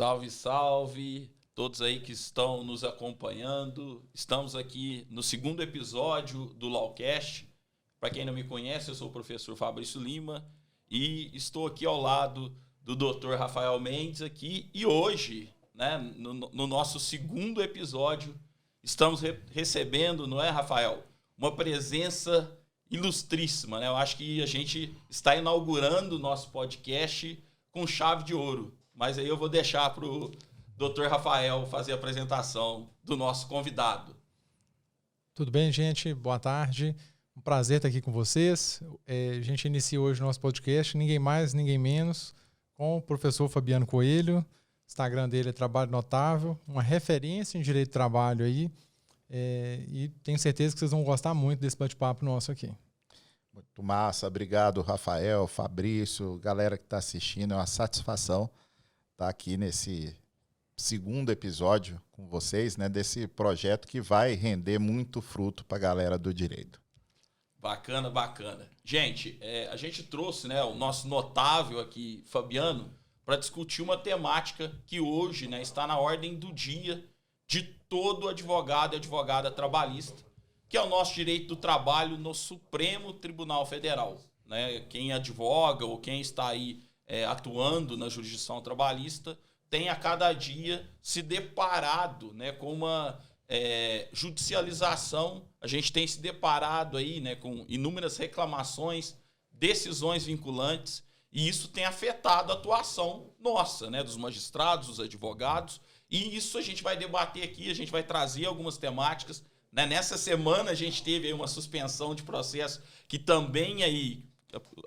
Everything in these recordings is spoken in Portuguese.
Salve, salve, todos aí que estão nos acompanhando. Estamos aqui no segundo episódio do Lawcast. Para quem não me conhece, eu sou o professor Fabrício Lima e estou aqui ao lado do Dr. Rafael Mendes aqui. E hoje, né, no nosso segundo episódio, estamos recebendo, não é, Rafael, uma presença ilustríssima, né? Eu acho que a gente está inaugurando o nosso podcast com chave de ouro. Mas aí eu vou deixar para o Dr. Rafael fazer a apresentação do nosso convidado. Tudo bem, gente? Boa tarde. Um prazer estar aqui com vocês. A gente inicia hoje o nosso podcast, ninguém mais, ninguém menos, com o professor Fabiano Coelho. O Instagram dele é Trabalho Notável, uma referência em direito do trabalho aí. E tenho certeza que vocês vão gostar muito desse bate-papo nosso aqui. Muito massa. Obrigado, Rafael, Fabrício, galera que está assistindo. É uma satisfação estar aqui nesse segundo episódio com vocês, né, desse projeto que vai render muito fruto para a galera do direito. Bacana, bacana. Gente, a gente trouxe, né, o nosso notável aqui, Fabiano, para discutir uma temática que hoje, né, está na ordem do dia de todo advogado e advogada trabalhista, que é o nosso direito do trabalho no Supremo Tribunal Federal. Né? Quem advoga ou quem está aí atuando na jurisdição trabalhista tem a cada dia se deparado, né, com uma judicialização. A gente tem se deparado aí, né, com inúmeras reclamações, decisões vinculantes, e isso tem afetado a atuação nossa, né, dos magistrados, dos advogados, e isso a gente vai debater aqui, a gente vai trazer algumas temáticas. Né? Nessa semana a gente teve aí uma suspensão de processo que também aí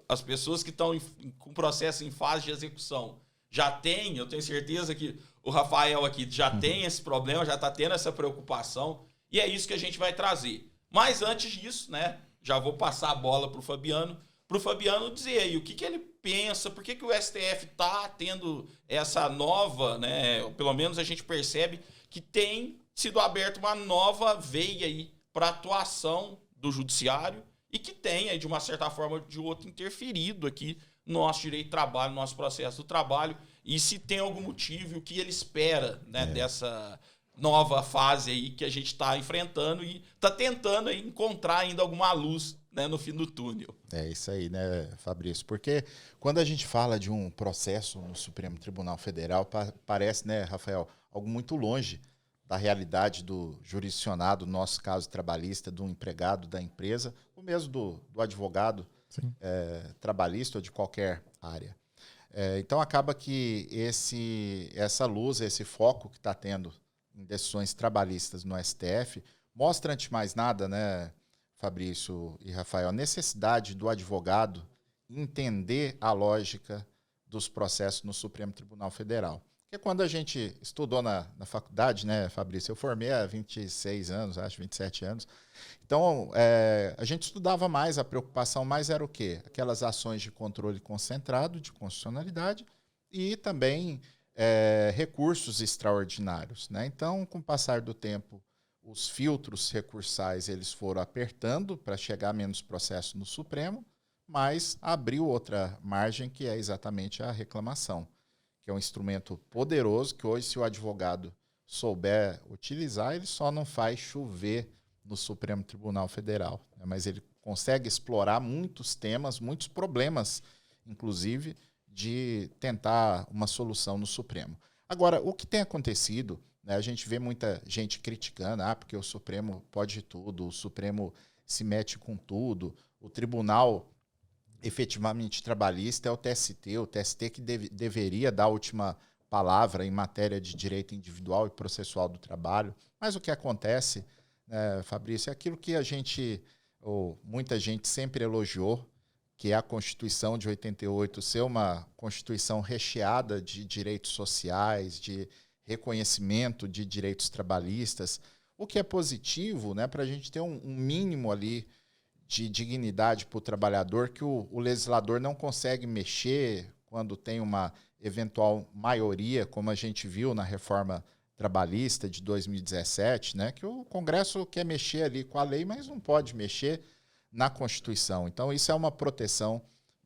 as pessoas que estão com processo em fase de execução já tem, eu tenho certeza que o Rafael aqui já tem esse problema, já está tendo essa preocupação, e é isso que a gente vai trazer. Mas antes disso, né, já vou passar a bola para o Fabiano dizer aí o que ele pensa, por que o STF está tendo essa nova, né, pelo menos a gente percebe que tem sido aberta uma nova veia aí para atuação do judiciário e que tem, aí, de uma certa forma ou de outra, interferido aqui no nosso direito de trabalho, no nosso processo do trabalho, e se tem algum motivo, o que ele espera, né, dessa nova fase aí que a gente está enfrentando e está tentando aí encontrar ainda alguma luz, né, no fim do túnel. É isso aí, né, Fabrício? Porque quando a gente fala de um processo no Supremo Tribunal Federal, parece, né, Rafael, algo muito longe da realidade do jurisdicionado, no nosso caso trabalhista, do empregado da empresa, ou mesmo do advogado trabalhista ou de qualquer área. Então acaba que essa luz, esse foco que está tendo em decisões trabalhistas no STF, mostra, antes de mais nada, né, Fabrício e Rafael, a necessidade do advogado entender a lógica dos processos no Supremo Tribunal Federal. Porque quando a gente estudou na faculdade, né, Fabrício, eu formei há 26 anos, acho, 27 anos. Então, a gente estudava mais, a preocupação mais era o quê? Aquelas ações de controle concentrado, de constitucionalidade, e também recursos extraordinários. Né? Então, com o passar do tempo, os filtros recursais eles foram apertando para chegar a menos processo no Supremo, mas abriu outra margem, que é exatamente a reclamação, que é um instrumento poderoso que hoje, se o advogado souber utilizar, ele só não faz chover no Supremo Tribunal Federal, né? Mas ele consegue explorar muitos temas, muitos problemas, inclusive, de tentar uma solução no Supremo. Agora, o que tem acontecido, né, a gente vê muita gente criticando, porque o Supremo pode tudo, o Supremo se mete com tudo, o Tribunal efetivamente trabalhista é o TST que deveria dar a última palavra em matéria de direito individual e processual do trabalho. Mas o que acontece, Fabrício, é aquilo que a gente, ou muita gente sempre elogiou, que é a Constituição de 88 ser uma Constituição recheada de direitos sociais, de reconhecimento de direitos trabalhistas, o que é positivo, né, para a gente ter um mínimo ali de dignidade para o trabalhador, que o legislador não consegue mexer quando tem uma eventual maioria, como a gente viu na reforma trabalhista de 2017, né, que o Congresso quer mexer ali com a lei, mas não pode mexer na Constituição. Então, isso é uma proteção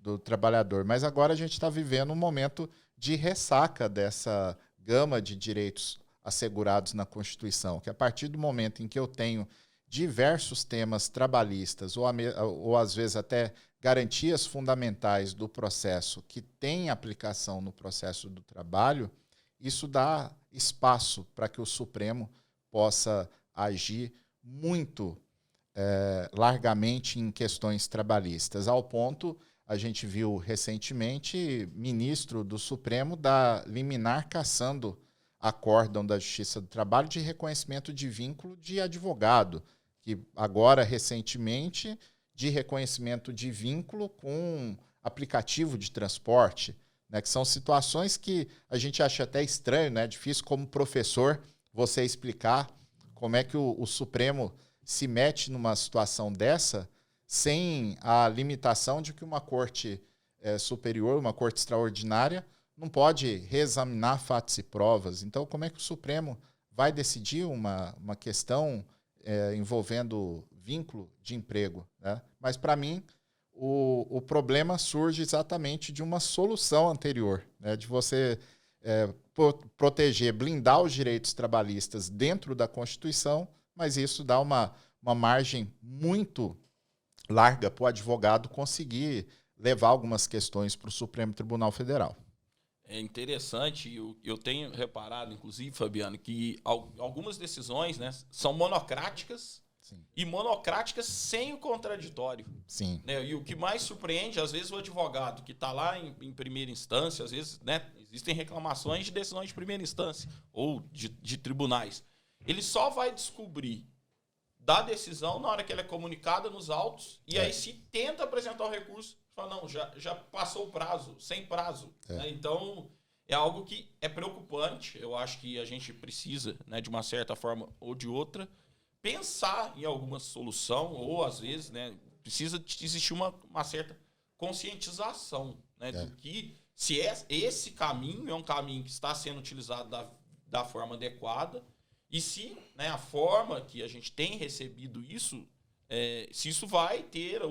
do trabalhador. Mas agora a gente está vivendo um momento de ressaca dessa gama de direitos assegurados na Constituição, que a partir do momento em que eu tenho diversos temas trabalhistas ou às vezes até garantias fundamentais do processo que têm aplicação no processo do trabalho, isso dá espaço para que o Supremo possa agir muito largamente em questões trabalhistas, ao ponto, a gente viu recentemente, ministro do Supremo da liminar cassando acórdão da Justiça do Trabalho de reconhecimento de vínculo de advogado, que agora, recentemente, de reconhecimento de vínculo com aplicativo de transporte, né, que são situações que a gente acha até estranho, né, difícil como professor você explicar como é que o Supremo se mete numa situação dessa sem a limitação de que uma corte superior, uma corte extraordinária, não pode reexaminar fatos e provas. Então, como é que o Supremo vai decidir uma questão envolvendo vínculo de emprego, né? Mas, para mim, o problema surge exatamente de uma solução anterior, né? De você proteger, blindar os direitos trabalhistas dentro da Constituição, mas isso dá uma margem muito larga para o advogado conseguir levar algumas questões para o Supremo Tribunal Federal. É interessante, eu tenho reparado, inclusive, Fabiano, que algumas decisões, né, são monocráticas. Sim. E monocráticas sem o contraditório. Sim. Né? E o que mais surpreende, às vezes, o advogado que está lá em primeira instância, às vezes, né, existem reclamações de decisões de primeira instância ou de tribunais. Ele só vai descobrir da decisão na hora que ela é comunicada nos autos, e aí se tenta apresentar o recurso, fala, não, já passou o prazo, sem prazo. Né? Então, é algo que é preocupante. Eu acho que a gente precisa, né, de uma certa forma ou de outra, pensar em alguma solução, ou às vezes, né, precisa existir uma certa conscientização, né, do que, se esse caminho é um caminho que está sendo utilizado da forma adequada, e se, né, a forma que a gente tem recebido isso, se isso vai ter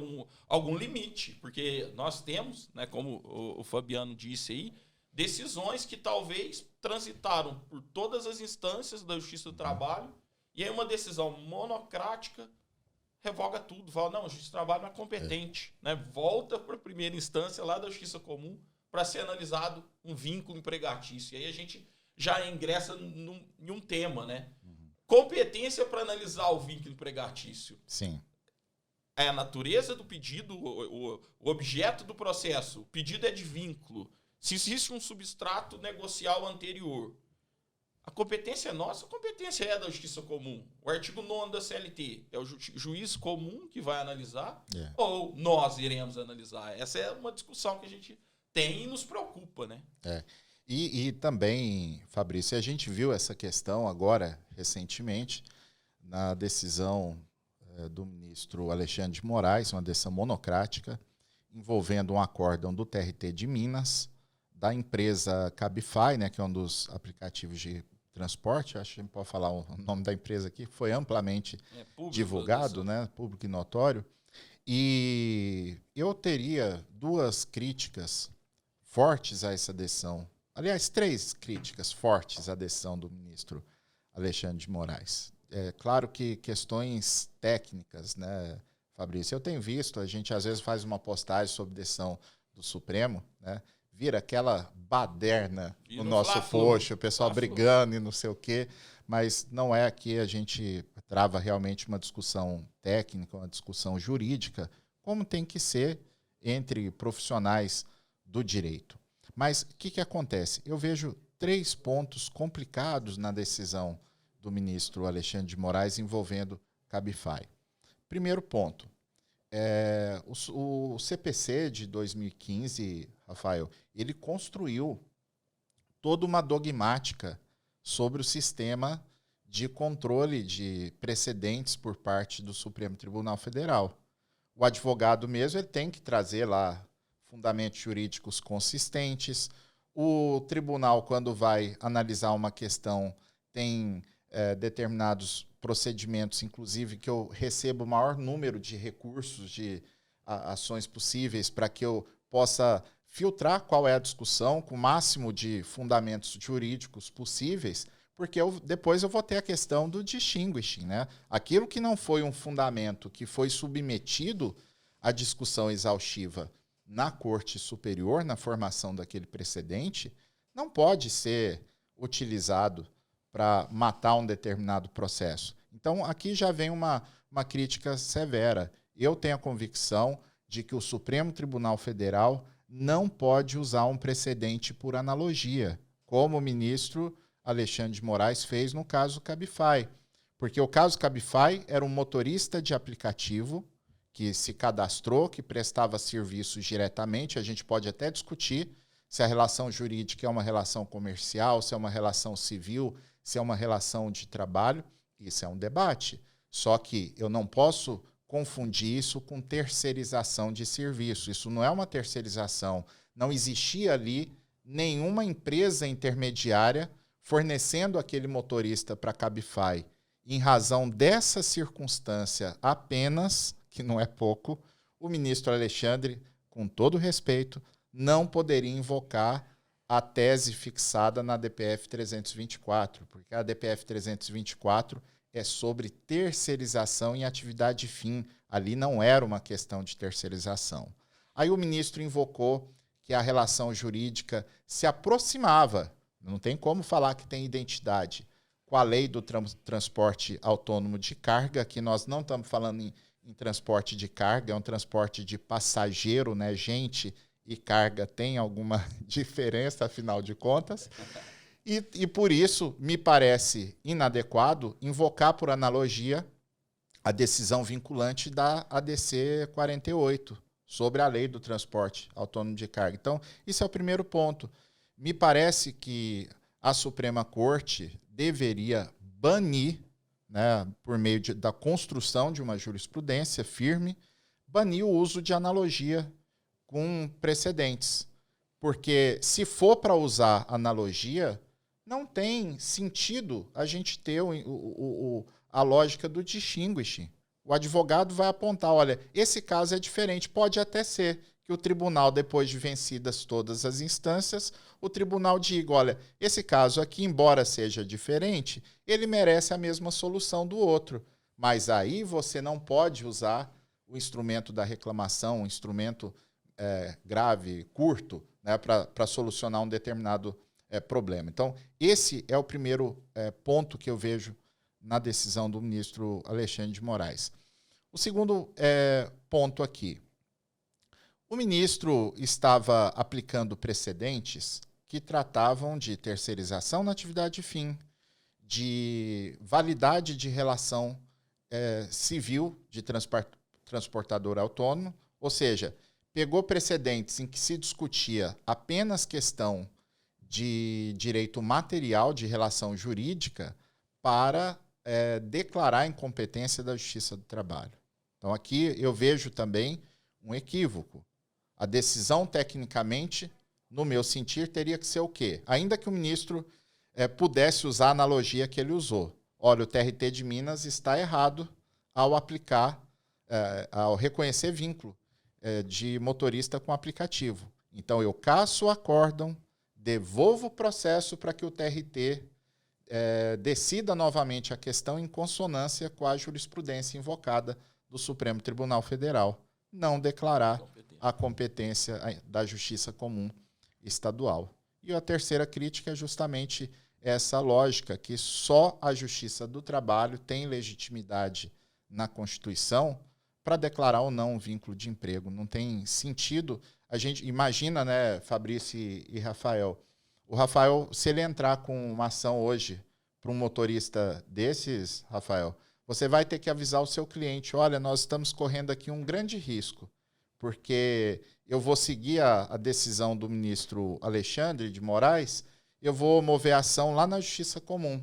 algum limite, porque nós temos, né, como o Fabiano disse aí, decisões que talvez transitaram por todas as instâncias da Justiça do Trabalho, e aí uma decisão monocrática revoga tudo, fala, não, a Justiça do Trabalho não é competente, né? Volta para a primeira instância lá da Justiça Comum para ser analisado um vínculo empregatício. E aí a gente já ingressa em um tema, né? Competência para analisar o vínculo empregatício. Sim. É a natureza do pedido, o objeto do processo, o pedido é de vínculo. Se existe um substrato negocial anterior, a competência é nossa, a competência é da Justiça Comum. O artigo 9º da CLT é o juiz comum que vai analisar ou nós iremos analisar? Essa é uma discussão que a gente tem e nos preocupa, né? E também, Fabrício, a gente viu essa questão agora, recentemente, na decisão do ministro Alexandre de Moraes, uma decisão monocrática, envolvendo um acórdão do TRT de Minas, da empresa Cabify, né, que é um dos aplicativos de transporte, acho que a gente pode falar o nome da empresa aqui, foi amplamente divulgado, né, público e notório. E eu teria duas críticas fortes a essa decisão. Aliás, 3 críticas fortes à decisão do ministro Alexandre de Moraes. É claro que questões técnicas, né, Fabrício? Eu tenho visto, a gente às vezes faz uma postagem sobre decisão do Supremo, né? Vira aquela baderna no nosso post, o pessoal brigando e não sei o quê, mas não é aqui, a gente trava realmente uma discussão técnica, uma discussão jurídica, como tem que ser entre profissionais do direito. Mas o que acontece? Eu vejo 3 pontos complicados na decisão do ministro Alexandre de Moraes envolvendo Cabify. Primeiro ponto, o CPC de 2015, Rafael, ele construiu toda uma dogmática sobre o sistema de controle de precedentes por parte do Supremo Tribunal Federal. O advogado mesmo ele tem que trazer lá fundamentos jurídicos consistentes. O tribunal, quando vai analisar uma questão, tem determinados procedimentos, inclusive que eu recebo o maior número de recursos, de ações possíveis para que eu possa filtrar qual é a discussão com o máximo de fundamentos jurídicos possíveis, porque depois eu vou ter a questão do distinguishing, né? Aquilo que não foi um fundamento que foi submetido à discussão exaustiva na Corte Superior, na formação daquele precedente, não pode ser utilizado para matar um determinado processo. Então, aqui já vem uma crítica severa. Eu tenho a convicção de que o Supremo Tribunal Federal não pode usar um precedente por analogia, como o ministro Alexandre de Moraes fez no caso Cabify. Porque o caso Cabify era um motorista de aplicativo que se cadastrou, que prestava serviços diretamente. A gente pode até discutir se a relação jurídica é uma relação comercial, se é uma relação civil, se é uma relação de trabalho. Isso é um debate. Só que eu não posso confundir isso com terceirização de serviço. Isso não é uma terceirização. Não existia ali nenhuma empresa intermediária fornecendo aquele motorista para a Cabify. Em razão dessa circunstância apenas, que não é pouco, o ministro Alexandre, com todo respeito, não poderia invocar a tese fixada na DPF 324, porque a DPF 324 é sobre terceirização em atividade fim. Ali não era uma questão de terceirização. Aí o ministro invocou que a relação jurídica se aproximava, não tem como falar que tem identidade, com a lei do transporte autônomo de carga. Aqui nós não estamos falando em transporte de carga, é um transporte de passageiro, né? Gente e carga tem alguma diferença, afinal de contas. E por isso me parece inadequado invocar por analogia a decisão vinculante da ADC 48 sobre a lei do transporte autônomo de carga. Então, isso é o primeiro ponto. Me parece que a Suprema Corte deveria banir, né, por meio da construção de uma jurisprudência firme, banir o uso de analogia com precedentes. Porque se for para usar analogia, não tem sentido a gente ter a lógica do distinguishing. O advogado vai apontar, olha, esse caso é diferente. Pode até ser que o tribunal, depois de vencidas todas as instâncias, o tribunal diga, olha, esse caso aqui, embora seja diferente, ele merece a mesma solução do outro. Mas aí você não pode usar o instrumento da reclamação, um instrumento grave, curto, né, para solucionar um determinado problema. Então, esse é o primeiro ponto que eu vejo na decisão do ministro Alexandre de Moraes. O segundo ponto aqui. O ministro estava aplicando precedentes que tratavam de terceirização na atividade fim, de validade de relação civil de transportador autônomo, ou seja, pegou precedentes em que se discutia apenas questão de direito material, de relação jurídica, para declarar a incompetência da Justiça do Trabalho. Então, aqui eu vejo também um equívoco. A decisão, tecnicamente, no meu sentir, teria que ser o quê? Ainda que o ministro pudesse usar a analogia que ele usou. Olha, o TRT de Minas está errado ao aplicar, ao reconhecer vínculo de motorista com aplicativo. Então, eu casso o acórdão, devolvo o processo para que o TRT decida novamente a questão em consonância com a jurisprudência invocada do Supremo Tribunal Federal, não declarar a competência da Justiça Comum Estadual. E a terceira crítica é justamente essa lógica que só a Justiça do Trabalho tem legitimidade na Constituição para declarar ou não um vínculo de emprego. Não tem sentido. A gente imagina, né, Fabrício e Rafael, o Rafael, se ele entrar com uma ação hoje para um motorista desses, Rafael, você vai ter que avisar o seu cliente, olha, nós estamos correndo aqui um grande risco, porque eu vou seguir a decisão do ministro Alexandre de Moraes, eu vou mover ação lá na Justiça Comum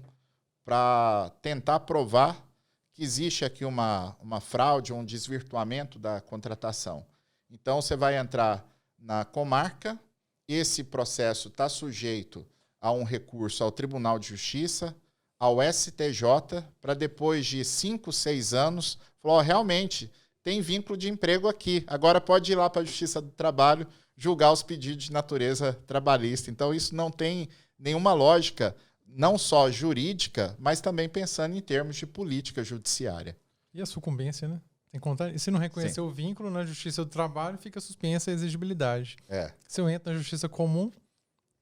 para tentar provar que existe aqui uma fraude, um desvirtuamento da contratação. Então, você vai entrar na comarca, esse processo está sujeito a um recurso ao Tribunal de Justiça, ao STJ, para depois de 5, 6 anos, falar, realmente, tem vínculo de emprego aqui. Agora pode ir lá para a Justiça do Trabalho julgar os pedidos de natureza trabalhista. Então, isso não tem nenhuma lógica, não só jurídica, mas também pensando em termos de política judiciária. E a sucumbência, né? Tem que contar. E se não reconhecer o vínculo na Justiça do Trabalho, fica suspensa a exigibilidade. Se eu entro na Justiça Comum,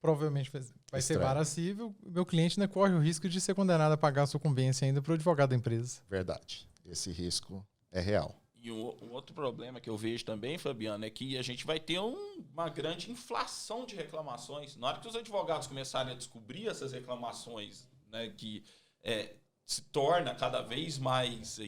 provavelmente vai ser vara civil, meu cliente ainda corre o risco de ser condenado a pagar a sucumbência ainda para o advogado da empresa. Verdade. Esse risco é real. E um outro problema que eu vejo também, Fabiano, é que a gente vai ter uma grande inflação de reclamações. Na hora que os advogados começarem a descobrir essas reclamações, né, que se torna cada vez mais...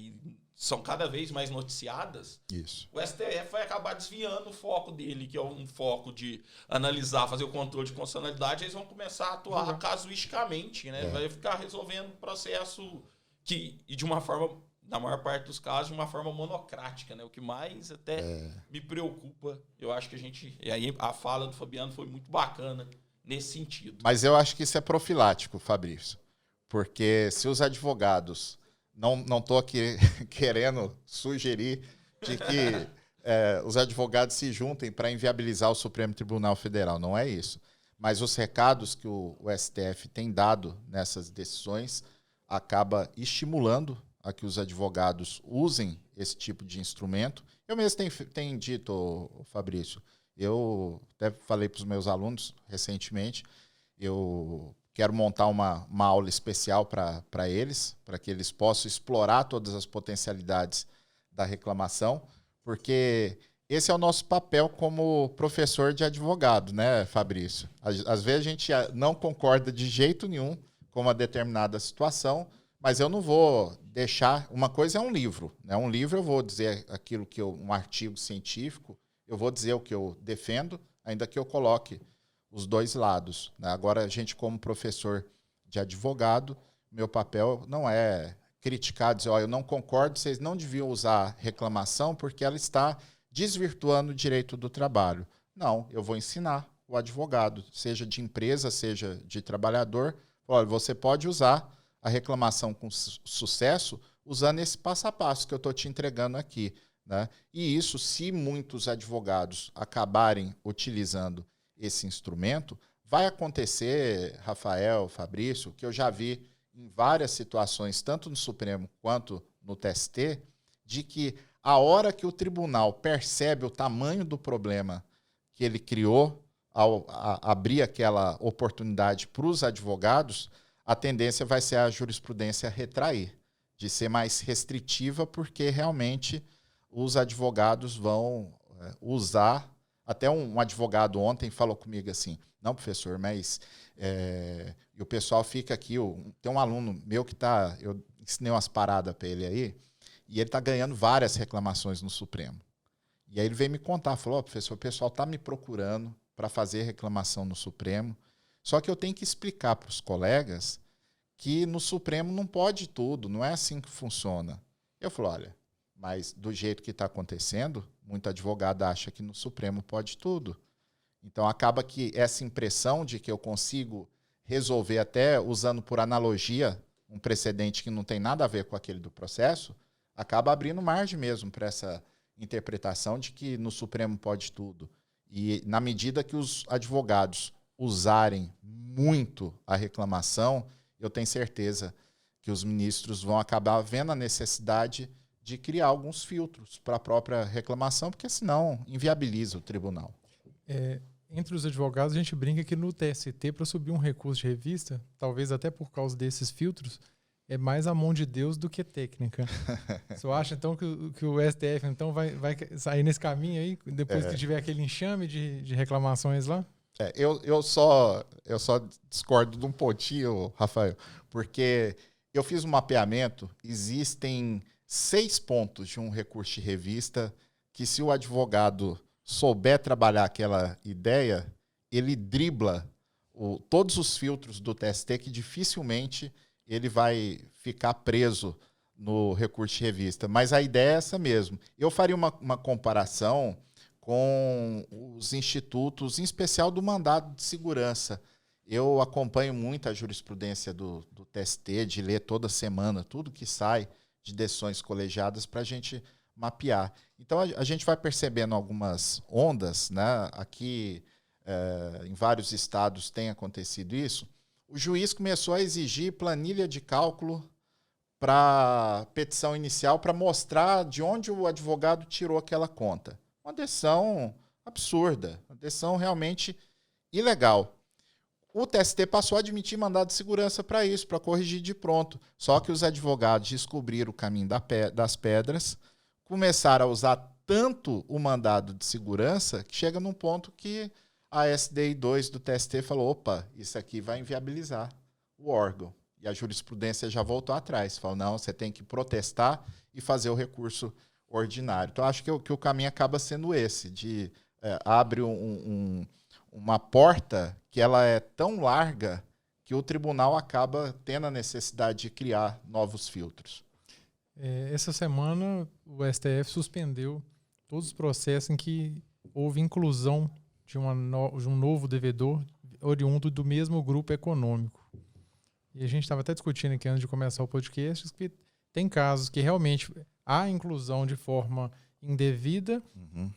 são cada vez mais noticiadas, isso. O STF vai acabar desviando o foco dele, que é um foco de analisar, fazer o controle de constitucionalidade, eles vão começar a atuar casuisticamente, né? Vai ficar resolvendo o processo e de uma forma, na maior parte dos casos, de uma forma monocrática, né? O que mais até me preocupa, eu acho que e aí a fala do Fabiano foi muito bacana nesse sentido. Mas eu acho que isso é profilático, Fabrício, porque se os advogados... Não estou aqui querendo sugerir de que os advogados se juntem para inviabilizar o Supremo Tribunal Federal. Não é isso. Mas os recados que o STF tem dado nessas decisões acaba estimulando a que os advogados usem esse tipo de instrumento. Eu mesmo tenho dito, Fabrício, eu até falei para os meus alunos recentemente, eu... quero montar uma aula especial para eles, para que eles possam explorar todas as potencialidades da reclamação, porque esse é o nosso papel como professor de advogado, né, Fabrício? Às vezes a gente não concorda de jeito nenhum com uma determinada situação, mas eu não vou deixar... Uma coisa é um livro, né? Um livro eu vou dizer aquilo que um artigo científico, eu vou dizer o que eu defendo, ainda que eu coloque os dois lados, né? Agora, a gente, como professor de advogado, meu papel não é criticar, dizer, eu não concordo, vocês não deviam usar reclamação porque ela está desvirtuando o direito do trabalho. Não, eu vou ensinar o advogado, seja de empresa, seja de trabalhador. Olha, você pode usar a reclamação com sucesso usando esse passo a passo que eu estou te entregando aqui, né? E isso, se muitos advogados acabarem utilizando esse instrumento, vai acontecer, Rafael, Fabrício, que eu já vi em várias situações, tanto no Supremo quanto no TST, de que a hora que o tribunal percebe o tamanho do problema que ele criou ao abrir aquela oportunidade para os advogados, a tendência vai ser a jurisprudência retrair, de ser mais restritiva, porque realmente os advogados vão usar. Até um advogado ontem falou comigo assim, não, professor, mas e o pessoal fica aqui, tem um aluno meu que eu ensinei umas paradas para ele aí, e ele está ganhando várias reclamações no Supremo. E aí ele veio me contar, falou, professor, o pessoal está me procurando para fazer reclamação no Supremo, só que eu tenho que explicar para os colegas que no Supremo não pode tudo, não é assim que funciona. Eu falei, olha, mas do jeito que está acontecendo, muito advogado acha que no Supremo pode tudo. Então, acaba que essa impressão de que eu consigo resolver, até usando por analogia, um precedente que não tem nada a ver com aquele do processo, acaba abrindo margem mesmo para essa interpretação de que no Supremo pode tudo. E na medida que os advogados usarem muito a reclamação, eu tenho certeza que os ministros vão acabar vendo a necessidade de criar alguns filtros para a própria reclamação, porque senão inviabiliza o tribunal. Entre os advogados, a gente brinca que no TST, para subir um recurso de revista, talvez até por causa desses filtros, é mais a mão de Deus do que técnica. Você acha, então, que o STF então, vai sair nesse caminho aí, depois que tiver aquele enxame de reclamações lá? Eu só discordo de um pontinho, Rafael, porque eu fiz um mapeamento, existem 6 pontos de um recurso de revista que, se o advogado souber trabalhar aquela ideia, ele dribla todos os filtros do TST, que dificilmente ele vai ficar preso no recurso de revista. Mas a ideia é essa mesmo. Eu faria uma comparação com os institutos, em especial do mandado de segurança. Eu acompanho muito a jurisprudência do TST, de ler toda semana tudo que sai de decisões colegiadas, para a gente mapear. Então, a gente vai percebendo algumas ondas, né? Aqui, em vários estados tem acontecido isso. O juiz começou a exigir planilha de cálculo para petição inicial para mostrar de onde o advogado tirou aquela conta. Uma decisão absurda, uma decisão realmente ilegal. O TST passou a admitir mandado de segurança para isso, para corrigir de pronto. Só que os advogados descobriram o caminho das pedras, começaram a usar tanto o mandado de segurança que chega num ponto que a SDI 2 do TST falou, opa, isso aqui vai inviabilizar o órgão. E a jurisprudência já voltou atrás. Falou, não, você tem que protestar e fazer o recurso ordinário. Então, acho que o caminho acaba sendo esse, de abre uma porta que ela é tão larga que o tribunal acaba tendo a necessidade de criar novos filtros. Essa semana, o STF suspendeu todos os processos em que houve inclusão de um novo devedor oriundo do mesmo grupo econômico. E a gente estava até discutindo aqui antes de começar o podcast que tem casos que realmente há inclusão de forma indevida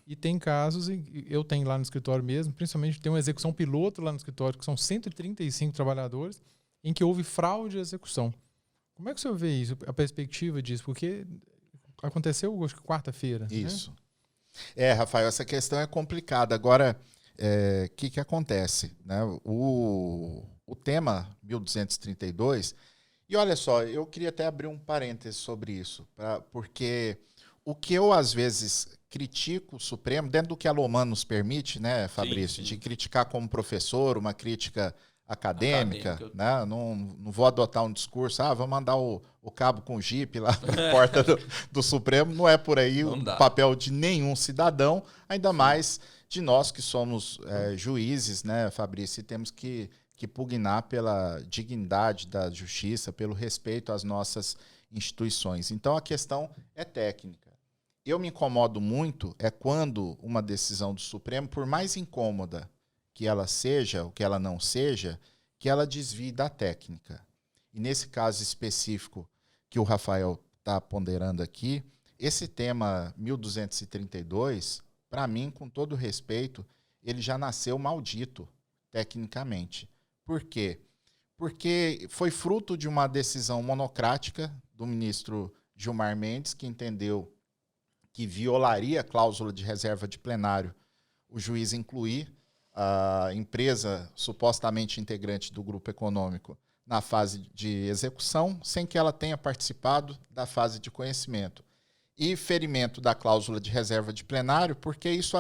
e tem casos, eu tenho lá no escritório mesmo, principalmente tem uma execução piloto lá no escritório, que são 135 trabalhadores, em que houve fraude de execução. Como é que o senhor vê isso, a perspectiva disso? Porque aconteceu, acho que quarta-feira. Isso. Né? Rafael, essa questão é complicada. Agora, que acontece? Né? O tema 1232, e olha só, eu queria até abrir um parêntese sobre isso, porque o que eu, às vezes, critico o Supremo, dentro do que a Loman nos permite, né, Fabrício, de criticar como professor, uma crítica acadêmica. Né? Não vou adotar um discurso, vamos mandar o cabo com o jipe lá na porta do Supremo, não é por aí o papel de nenhum cidadão, ainda mais de nós que somos juízes, né, Fabrício, e temos que pugnar pela dignidade da justiça, pelo respeito às nossas instituições. Então, a questão é técnica. Eu me incomodo muito quando uma decisão do Supremo, por mais incômoda que ela seja, ou que ela não seja, que ela desvie da técnica. E nesse caso específico que o Rafael está ponderando aqui, esse tema 1232, para mim, com todo respeito, ele já nasceu maldito, tecnicamente. Por quê? Porque foi fruto de uma decisão monocrática do ministro Gilmar Mendes, que entendeu que violaria a cláusula de reserva de plenário o juiz incluir a empresa supostamente integrante do grupo econômico na fase de execução, sem que ela tenha participado da fase de conhecimento. E ferimento da cláusula de reserva de plenário, porque isso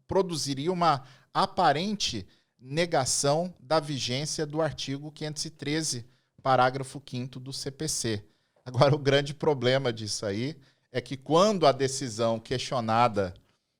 produziria uma aparente negação da vigência do artigo 513, parágrafo 5º do CPC. Agora, o grande problema disso aí é que quando a decisão questionada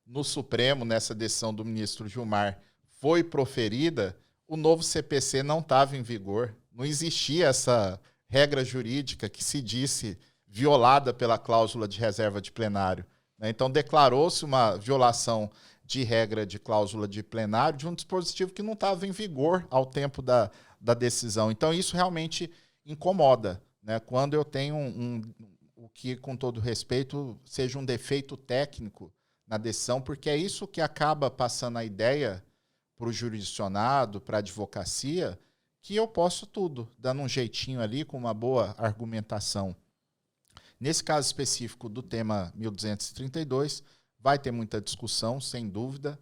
no Supremo, nessa decisão do ministro Gilmar, foi proferida, o novo CPC não estava em vigor. Não existia essa regra jurídica que se disse violada pela cláusula de reserva de plenário. Então, declarou-se uma violação de regra de cláusula de plenário de um dispositivo que não estava em vigor ao tempo da decisão. Então, isso realmente incomoda, né? Quando eu tenho o que, com todo respeito, seja um defeito técnico na decisão, porque é isso que acaba passando a ideia para o jurisdicionado, para a advocacia, que eu posso tudo, dando um jeitinho ali, com uma boa argumentação. Nesse caso específico do tema 1232, vai ter muita discussão, sem dúvida,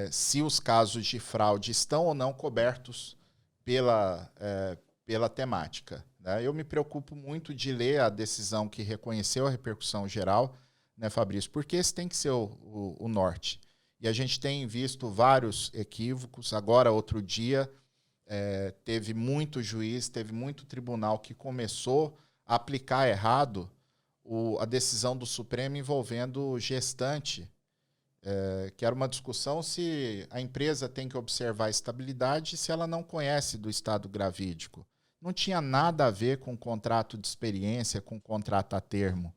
se os casos de fraude estão ou não cobertos pela temática. Né? Eu me preocupo muito de ler a decisão que reconheceu a repercussão geral, né, Fabrício? Porque esse tem que ser o norte. E a gente tem visto vários equívocos. Agora, outro dia, teve muito juiz, teve muito tribunal que começou a aplicar errado a decisão do Supremo envolvendo gestante, que era uma discussão se a empresa tem que observar a estabilidade se ela não conhece do estado gravídico. Não tinha nada a ver com contrato de experiência, com contrato a termo.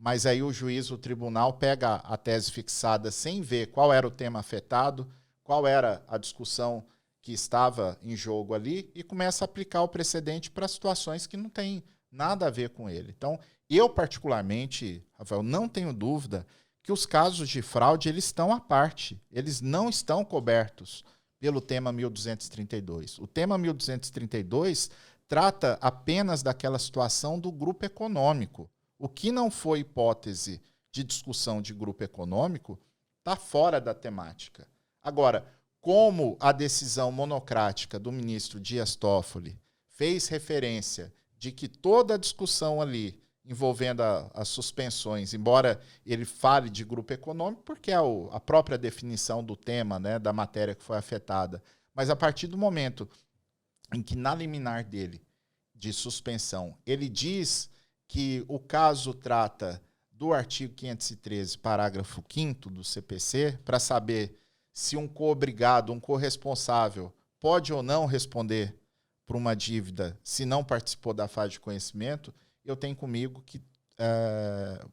Mas aí o juiz, o tribunal, pega a tese fixada sem ver qual era o tema afetado, qual era a discussão que estava em jogo ali e começa a aplicar o precedente para situações que não têm nada a ver com ele. Então, Eu, particularmente, Rafael, não tenho dúvida que os casos de fraude eles estão à parte. Eles não estão cobertos pelo tema 1232. O tema 1232 trata apenas daquela situação do grupo econômico. O que não foi hipótese de discussão de grupo econômico está fora da temática. Agora, como a decisão monocrática do ministro Dias Toffoli fez referência de que toda a discussão ali envolvendo as suspensões, embora ele fale de grupo econômico, porque é a própria definição do tema, né, da matéria que foi afetada, mas a partir do momento em que na liminar dele, de suspensão, ele diz que o caso trata do artigo 513, parágrafo 5º do CPC, para saber se um co-obrigado, um corresponsável, pode ou não responder por uma dívida se não participou da fase de conhecimento, eu tenho comigo que,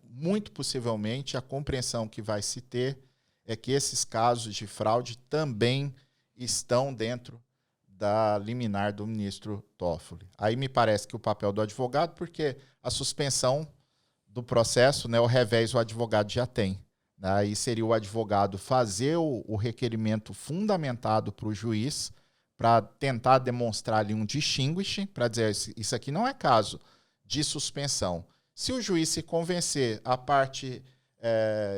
muito possivelmente, a compreensão que vai se ter é que esses casos de fraude também estão dentro da liminar do ministro Toffoli. Aí me parece que o papel do advogado, porque a suspensão do processo, né, o revés o advogado já tem. Aí seria o advogado fazer o requerimento fundamentado para o juiz para tentar demonstrar ali um distinguish, para dizer isso aqui não é caso de suspensão. Se o juiz se convencer, a parte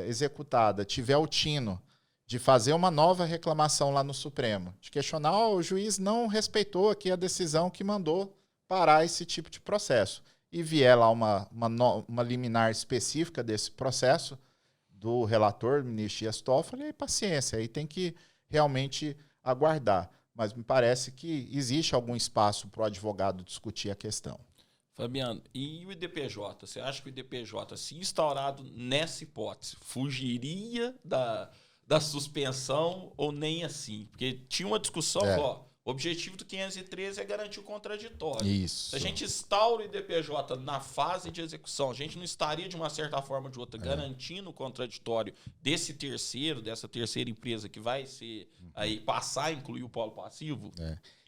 executada tiver o tino de fazer uma nova reclamação lá no Supremo, de questionar, o juiz não respeitou aqui a decisão que mandou parar esse tipo de processo, e vier lá uma liminar específica desse processo do relator, do ministro Dias Toffoli, aí paciência, aí tem que realmente aguardar. Mas me parece que existe algum espaço para o advogado discutir a questão. Fabiano, e o IDPJ? Você acha que o IDPJ, se instaurado nessa hipótese, fugiria da suspensão ou nem assim? Porque tinha uma discussão, o objetivo do 513 é garantir o contraditório. Isso. Se a gente instaura o IDPJ na fase de execução, a gente não estaria, de uma certa forma ou de outra, garantindo o contraditório dessa terceira empresa que vai ser aí passar a incluir o polo passivo?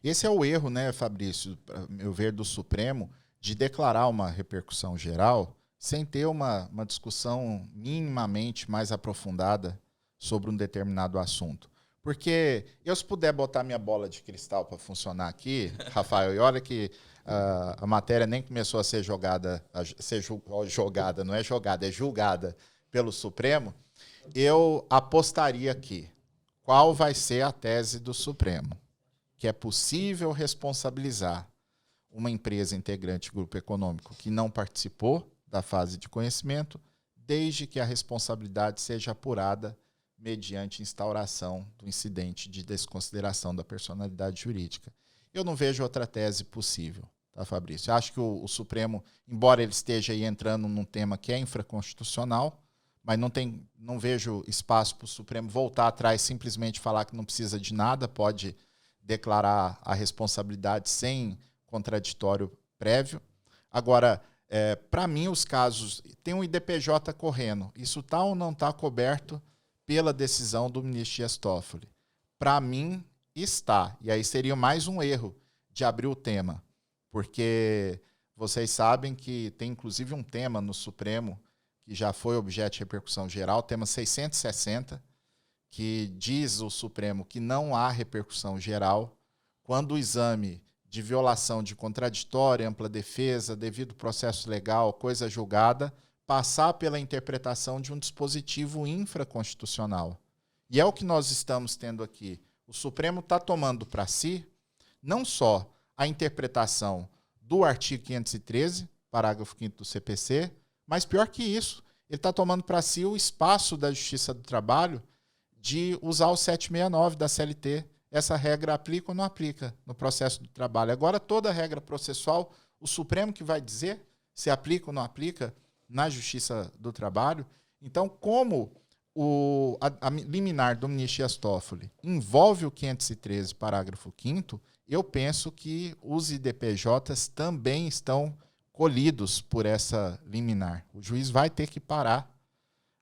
Esse é o erro, né, Fabrício, para meu ver, do Supremo, de declarar uma repercussão geral sem ter uma discussão minimamente mais aprofundada sobre um determinado assunto. Porque eu, se puder botar minha bola de cristal para funcionar aqui, Rafael, e olha que a matéria nem começou a ser julgada, não é jogada, é julgada pelo Supremo, eu apostaria aqui qual vai ser a tese do Supremo, que é possível responsabilizar uma empresa integrante do grupo econômico que não participou da fase de conhecimento, desde que a responsabilidade seja apurada mediante instauração do incidente de desconsideração da personalidade jurídica. Eu não vejo outra tese possível, tá, Fabrício? Eu acho que o Supremo, embora ele esteja aí entrando num tema que é infraconstitucional, mas não vejo espaço para o Supremo voltar atrás, simplesmente falar que não precisa de nada, pode declarar a responsabilidade sem contraditório prévio. Agora, para mim, os casos... Tem um IDPJ correndo. Isso está ou não está coberto pela decisão do ministro Dias Toffoli? Para mim, está. E aí seria mais um erro de abrir o tema. Porque vocês sabem que tem, inclusive, um tema no Supremo que já foi objeto de repercussão geral, tema 660, que diz o Supremo que não há repercussão geral quando o exame de violação de contraditório, ampla defesa, devido processo legal, coisa julgada, passar pela interpretação de um dispositivo infraconstitucional. E é o que nós estamos tendo aqui. O Supremo está tomando para si não só a interpretação do artigo 513, parágrafo 5º do CPC, mas pior que isso, ele está tomando para si o espaço da Justiça do Trabalho de usar o 769 da CLT. Essa regra aplica ou não aplica no processo do trabalho. Agora, toda regra processual, o Supremo que vai dizer se aplica ou não aplica na Justiça do Trabalho. Então, como a liminar do ministro Dias Toffoli envolve o 513, parágrafo 5º, eu penso que os IDPJs também estão colhidos por essa liminar. O juiz vai ter que parar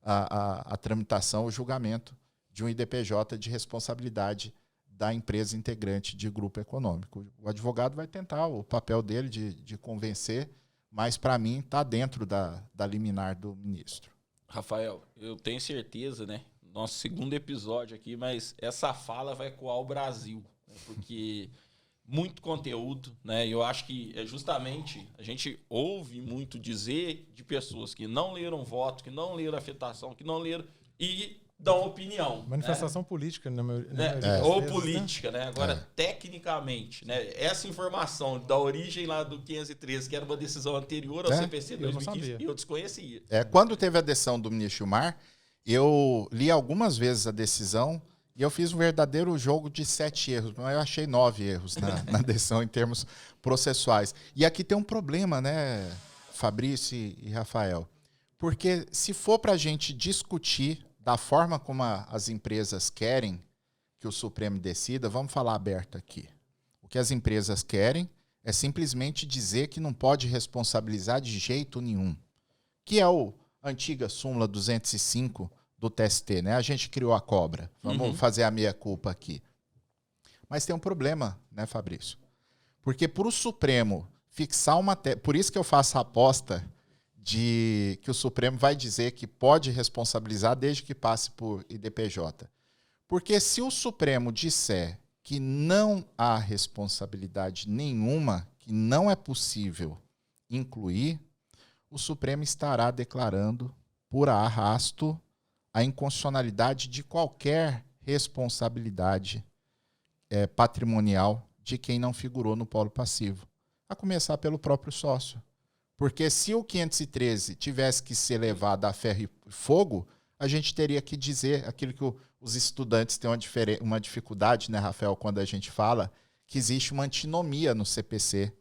a tramitação, o julgamento de um IDPJ de responsabilidade da empresa integrante de grupo econômico. O advogado vai tentar o papel dele de convencer, mas para mim está dentro da liminar do ministro. Rafael, eu tenho certeza, né? Nosso segundo episódio aqui, mas essa fala vai ecoar o Brasil, né? Porque muito conteúdo, né? Eu acho que é justamente a gente ouve muito dizer de pessoas que não leram voto, que não leram afetação, que não leram e dão opinião. Manifestação política, na maioria Ou das vezes, política, né? Agora, tecnicamente, né? Essa informação da origem lá do 513, que era uma decisão anterior ao CPC de 2015, eu desconhecia. Quando teve a decisão do ministro Gilmar, eu li algumas vezes a decisão e eu fiz um verdadeiro jogo de 7 erros, mas eu achei 9 erros na decisão em termos processuais. E aqui tem um problema, né, Fabrício e Rafael? Porque se for para a gente discutir da forma como as empresas querem que o Supremo decida, vamos falar aberto aqui. O que as empresas querem é simplesmente dizer que não pode responsabilizar de jeito nenhum, que é a antiga súmula 205 do TST, né? A gente criou a cobra. Vamos fazer a meia-culpa aqui. Mas tem um problema, né, Fabrício? Porque para o Supremo fixar uma... Por isso que eu faço a aposta de que o Supremo vai dizer que pode responsabilizar desde que passe por IDPJ. Porque se o Supremo disser que não há responsabilidade nenhuma, que não é possível incluir, o Supremo estará declarando por arrasto a inconstitucionalidade de qualquer responsabilidade patrimonial de quem não figurou no polo passivo, a começar pelo próprio sócio. Porque se o 513 tivesse que ser levado a ferro e fogo, a gente teria que dizer aquilo que os estudantes têm uma dificuldade, né, Rafael, quando a gente fala que existe uma antinomia no CPC.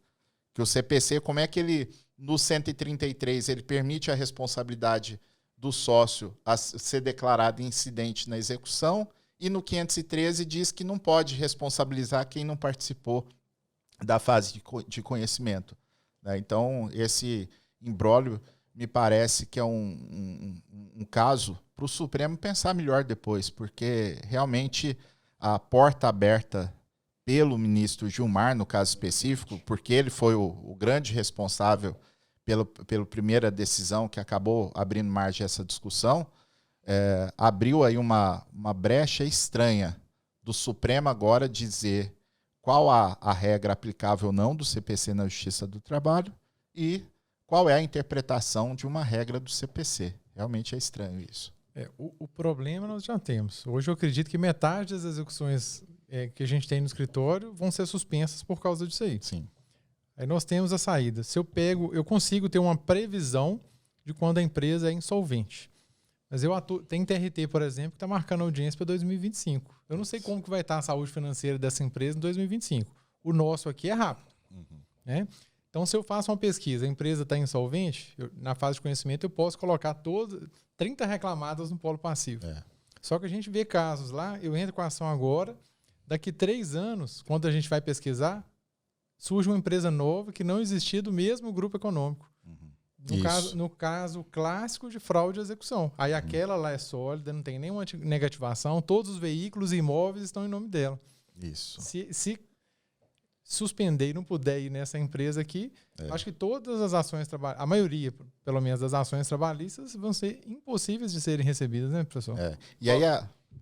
Que o CPC, como é que ele, no 133, ele permite a responsabilidade do sócio a ser declarado incidente na execução, e no 513 diz que não pode responsabilizar quem não participou da fase de conhecimento. Então, esse imbróglio me parece que é um caso para o Supremo pensar melhor depois, porque realmente a porta aberta pelo ministro Gilmar, no caso específico, porque ele foi o grande responsável pela primeira decisão que acabou abrindo margem a essa discussão, abriu aí uma brecha estranha do Supremo agora dizer qual a regra aplicável ou não do CPC na Justiça do Trabalho e qual é a interpretação de uma regra do CPC. Realmente é estranho isso. O problema nós já temos. Hoje eu acredito que metade das execuções que a gente tem no escritório vão ser suspensas por causa disso aí. Sim. Aí nós temos a saída. Se eu consigo ter uma previsão de quando a empresa é insolvente. Mas tem TRT, por exemplo, que está marcando audiência para 2025. Eu não sei como que vai estar a saúde financeira dessa empresa em 2025. O nosso aqui é rápido. Né? Então, se eu faço uma pesquisa, a empresa está insolvente, na fase de conhecimento eu posso colocar 30 reclamadas no polo passivo. Só que a gente vê casos lá, eu entro com a ação agora, daqui 3 anos, quando a gente vai pesquisar, surge uma empresa nova que não existia do mesmo grupo econômico. No caso clássico de fraude e execução. Aí aquela lá é sólida, não tem nenhuma negativação, todos os veículos e imóveis estão em nome dela. Isso. Se suspender e não puder ir nessa empresa aqui, acho que todas as ações trabalhistas, a maioria, pelo menos, das ações trabalhistas vão ser impossíveis de serem recebidas, né, professor? E aí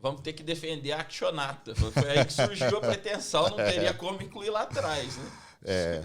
vamos ter que defender a accionata. Foi aí que surgiu a pretensão, não teria como incluir lá atrás, né?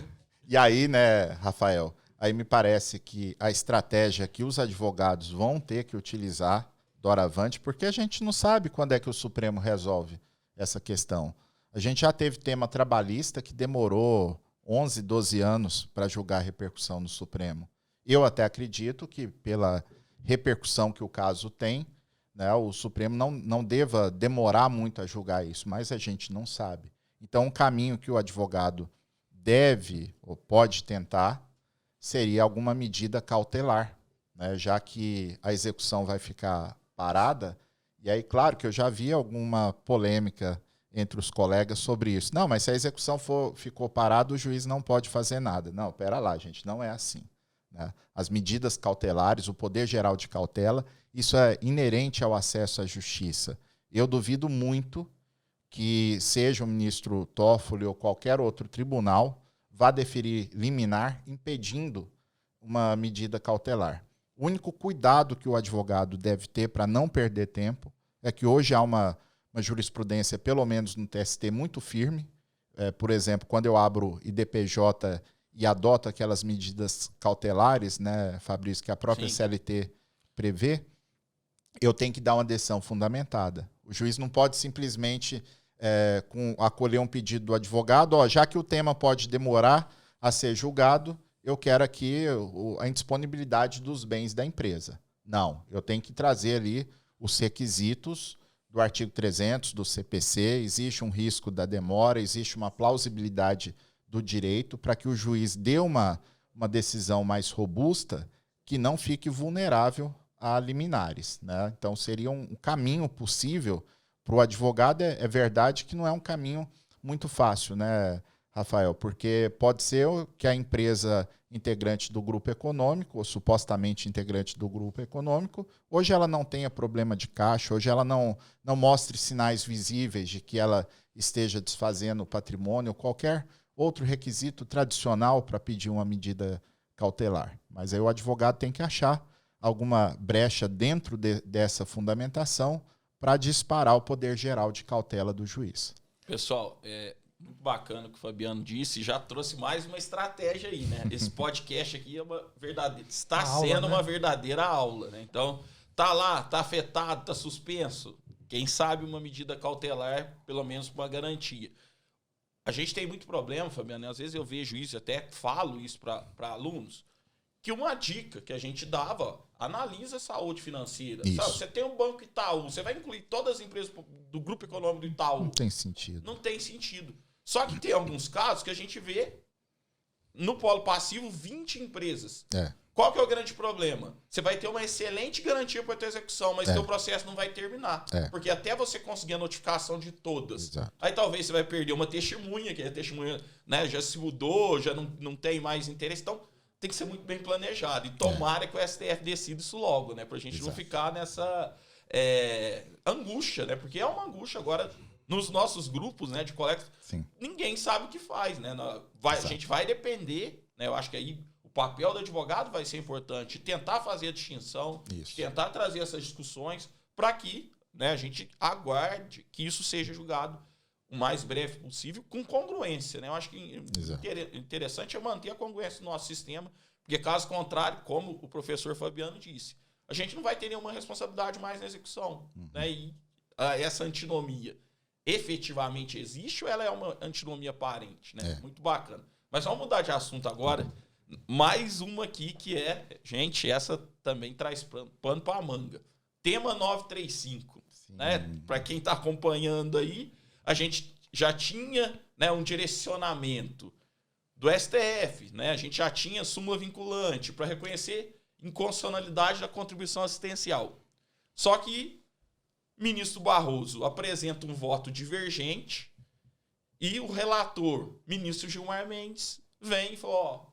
E aí, né, Rafael, aí me parece que a estratégia que os advogados vão ter que utilizar doravante, porque a gente não sabe quando é que o Supremo resolve essa questão. A gente já teve tema trabalhista que demorou 11, 12 anos para julgar a repercussão no Supremo. Eu até acredito que, pela repercussão que o caso tem, né, o Supremo não deva demorar muito a julgar isso, mas a gente não sabe. Então, o caminho que o advogado deve ou pode tentar seria alguma medida cautelar, né, já que a execução vai ficar parada. E aí, claro que eu já vi alguma polêmica entre os colegas sobre isso. Não, mas se a execução ficou parada, o juiz não pode fazer nada. Não, pera lá, gente, não é assim. Né? As medidas cautelares, o poder geral de cautela, isso é inerente ao acesso à justiça. Eu duvido muito que seja o ministro Toffoli ou qualquer outro tribunal vá deferir liminar impedindo uma medida cautelar. O único cuidado que o advogado deve ter para não perder tempo é que hoje há uma jurisprudência, pelo menos no TST, muito firme. Por exemplo, quando eu abro IDPJ e adoto aquelas medidas cautelares, né, Fabrício, que a própria Sim. CLT prevê, eu tenho que dar uma decisão fundamentada. O juiz não pode simplesmente acolher um pedido do advogado, já que o tema pode demorar a ser julgado, eu quero aqui a indisponibilidade dos bens da empresa. Não, eu tenho que trazer ali os requisitos do artigo 300 do CPC, existe um risco da demora, existe uma plausibilidade do direito para que o juiz dê uma decisão mais robusta que não fique vulnerável a liminares, né? Então, seria um caminho possível para o advogado. É verdade que não é um caminho muito fácil, né, Rafael? Porque pode ser que a empresa integrante do grupo econômico, ou supostamente integrante do grupo econômico, hoje ela não tenha problema de caixa, hoje ela não mostre sinais visíveis de que ela esteja desfazendo o patrimônio, qualquer outro requisito tradicional para pedir uma medida cautelar. Mas aí o advogado tem que achar alguma brecha dentro dessa fundamentação para disparar o poder geral de cautela do juiz. Pessoal, muito bacana o que o Fabiano disse, já trouxe mais uma estratégia aí, né? Esse podcast aqui está sendo uma verdadeira aula, né? Então, tá lá, tá afetado, tá suspenso. Quem sabe uma medida cautelar, pelo menos com uma garantia. A gente tem muito problema, Fabiano, às vezes eu vejo isso, até falo isso para alunos, que uma dica que a gente dava, analisa a saúde financeira. Sabe, você tem um banco Itaú, você vai incluir todas as empresas do grupo econômico do Itaú. Não tem sentido. Não tem sentido. Só que tem alguns casos que a gente vê no polo passivo 20 empresas. Qual que é o grande problema? Você vai ter uma excelente garantia para a tua execução, mas seu processo não vai terminar. Porque até você conseguir a notificação de todas. Exato. Aí talvez você vai perder uma testemunha, que a testemunha, né, já se mudou, já não tem mais interesse. Então, tem que ser muito bem planejado. E tomara que o STF decida isso logo, né? Pra gente não ficar nessa angústia, né? Porque é uma angústia agora nos nossos grupos, né, de colegas. Sim. Ninguém sabe o que faz, né? A gente vai depender, né? Eu acho que aí o papel do advogado vai ser importante, tentar fazer a distinção, tentar trazer essas discussões para que, né, a gente aguarde que isso seja julgado o mais breve possível, com congruência, né? Eu acho que interessante é manter a congruência do nosso sistema, porque caso contrário, como o professor Fabiano disse, a gente não vai ter nenhuma responsabilidade mais na execução, né? E essa antinomia efetivamente existe ou ela é uma antinomia aparente, né? Muito bacana. Mas vamos mudar de assunto agora. Mais uma aqui que gente, essa também traz pano para a manga. Tema 935, né? Para quem está acompanhando aí, a gente já tinha, né, um direcionamento do STF, né? A gente já tinha súmula vinculante para reconhecer inconstitucionalidade da contribuição assistencial. Só que o ministro Barroso apresenta um voto divergente e o relator, ministro Gilmar Mendes, vem e falou,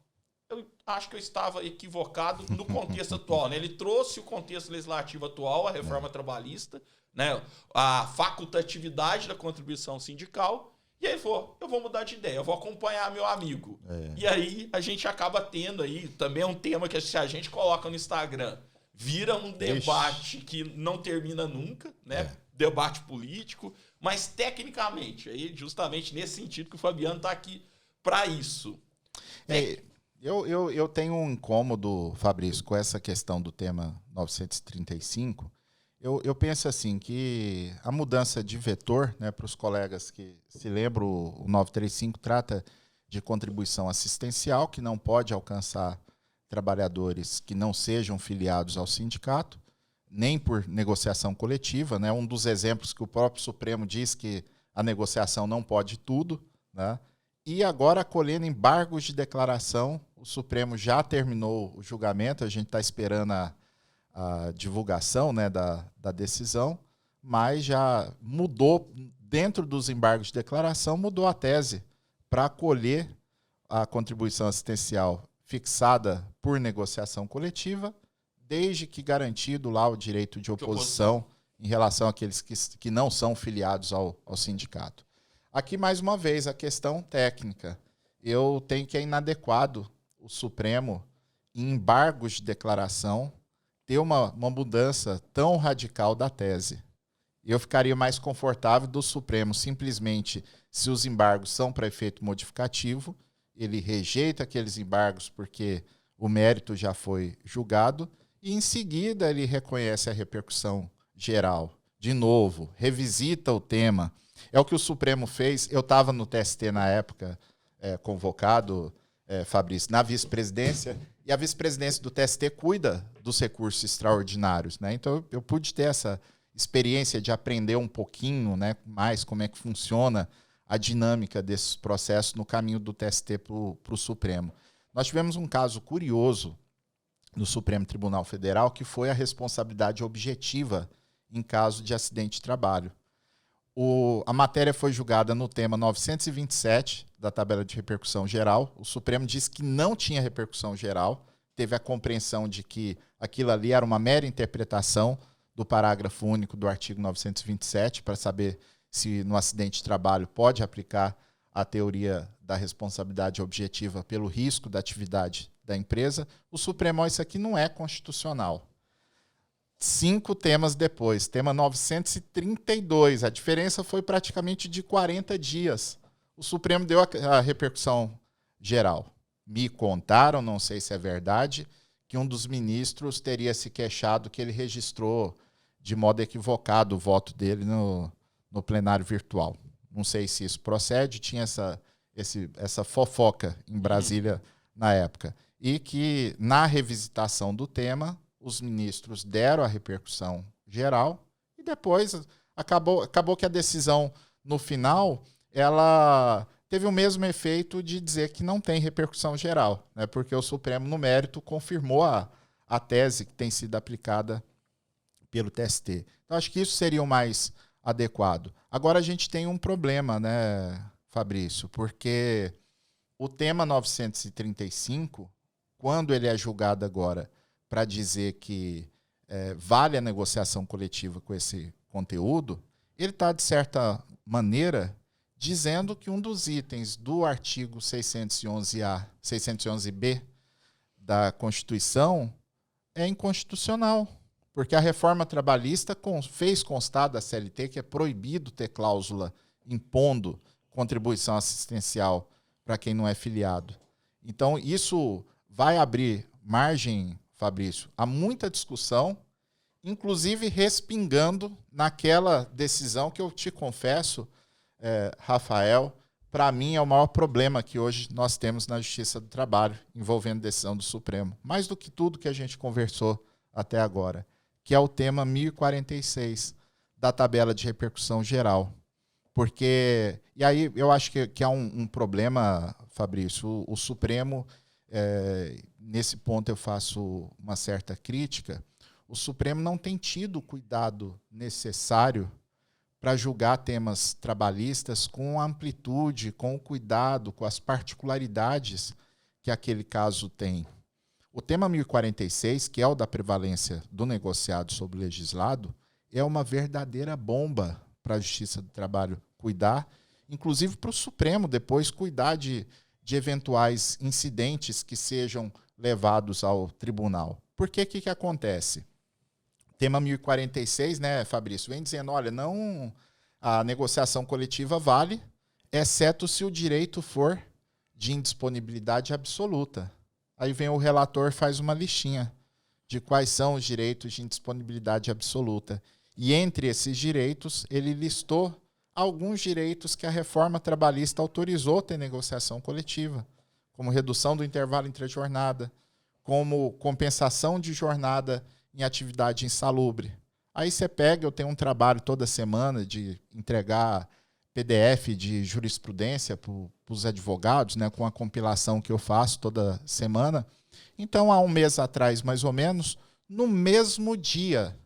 eu acho que eu estava equivocado no contexto atual, né? Ele trouxe o contexto legislativo atual, a reforma trabalhista, né, a facultatividade da contribuição sindical, e aí ele falou, eu vou mudar de ideia, eu vou acompanhar meu amigo. E aí a gente acaba tendo aí, também é um tema que se a gente coloca no Instagram, vira um debate que não termina nunca, né? Debate político, mas tecnicamente, aí justamente nesse sentido que o Fabiano está aqui para isso. Eu tenho um incômodo, Fabrício, com essa questão do tema 935. Eu penso assim, que a mudança de vetor, né, para os colegas que se lembram, o 935 trata de contribuição assistencial, que não pode alcançar trabalhadores que não sejam filiados ao sindicato, nem por negociação coletiva, né? Um dos exemplos que o próprio Supremo diz que a negociação não pode tudo, né? E agora, acolhendo embargos de declaração, o Supremo já terminou o julgamento, a gente está esperando a divulgação, né, da decisão, mas já mudou, dentro dos embargos de declaração, mudou a tese para acolher a contribuição assistencial fixada por negociação coletiva, desde que garantido lá o direito de oposição em relação àqueles que não são filiados ao sindicato. Aqui, mais uma vez, a questão técnica. Eu tenho que é inadequado o Supremo em embargos de declaração, ter uma mudança tão radical da tese. Eu ficaria mais confortável do Supremo simplesmente, se os embargos são para efeito modificativo, ele rejeita aqueles embargos porque o mérito já foi julgado e, em seguida, ele reconhece a repercussão geral. De novo, revisita o tema. É o que o Supremo fez. Eu estava no TST na época, convocado, Fabrício, na vice-presidência, e a vice-presidência do TST cuida dos recursos extraordinários, né? Então, eu pude ter essa experiência de aprender um pouquinho, né, mais como é que funciona a dinâmica desses processos no caminho do TST para o Supremo. Nós tivemos um caso curioso no Supremo Tribunal Federal, que foi a responsabilidade objetiva em caso de acidente de trabalho. A matéria foi julgada no tema 927 da tabela de repercussão geral. O Supremo disse que não tinha repercussão geral, teve a compreensão de que aquilo ali era uma mera interpretação do parágrafo único do artigo 927, para saber se no acidente de trabalho pode aplicar a teoria da responsabilidade objetiva pelo risco da atividade da empresa. O Supremo, isso aqui não é constitucional. 5 temas depois, tema 932, a diferença foi praticamente de 40 dias. O Supremo deu a repercussão geral. Me contaram, não sei se é verdade, que um dos ministros teria se queixado que ele registrou de modo equivocado o voto dele no plenário virtual. Não sei se isso procede, tinha essa fofoca em Brasília na época. E que, na revisitação do tema, os ministros deram a repercussão geral e depois acabou que a decisão, no final, ela teve o mesmo efeito de dizer que não tem repercussão geral, né? Porque o Supremo, no mérito, confirmou a tese que tem sido aplicada pelo TST. Então, acho que isso seria o mais adequado. Agora, a gente tem um problema, né, Fabrício? Porque o tema 935, quando ele é julgado agora para dizer que vale a negociação coletiva com esse conteúdo, ele está, de certa maneira, dizendo que um dos itens do artigo 611B da Constituição é inconstitucional, porque a reforma trabalhista fez constar da CLT que é proibido ter cláusula impondo contribuição assistencial para quem não é filiado. Então, isso vai abrir margem, Fabrício, a muita discussão, inclusive respingando naquela decisão que eu te confesso, Rafael, para mim é o maior problema que hoje nós temos na Justiça do Trabalho, envolvendo decisão do Supremo. Mais do que tudo que a gente conversou até agora, que é o tema 1046 da tabela de repercussão geral. Porque, e aí eu acho que há um problema, Fabrício, o Supremo, nesse ponto eu faço uma certa crítica, o Supremo não tem tido o cuidado necessário para julgar temas trabalhistas com a amplitude, com o cuidado, com as particularidades que aquele caso tem. O tema 1046, que é o da prevalência do negociado sobre o legislado, é uma verdadeira bomba para a Justiça do Trabalho cuidar, inclusive para o Supremo depois cuidar de eventuais incidentes que sejam levados ao tribunal. Por que que acontece? Tema 1046, né, Fabrício, vem dizendo, olha, não, a negociação coletiva vale, exceto se o direito for de indisponibilidade absoluta. Aí vem o relator, faz uma listinha de quais são os direitos de indisponibilidade absoluta. E entre esses direitos, ele listou alguns direitos que a reforma trabalhista autorizou ter negociação coletiva, como redução do intervalo entre a jornada, como compensação de jornada em atividade insalubre. Aí você pega, eu tenho um trabalho toda semana de entregar PDF de jurisprudência para os advogados, né, com a compilação que eu faço toda semana. Então, há um mês atrás, mais ou menos, no mesmo dia,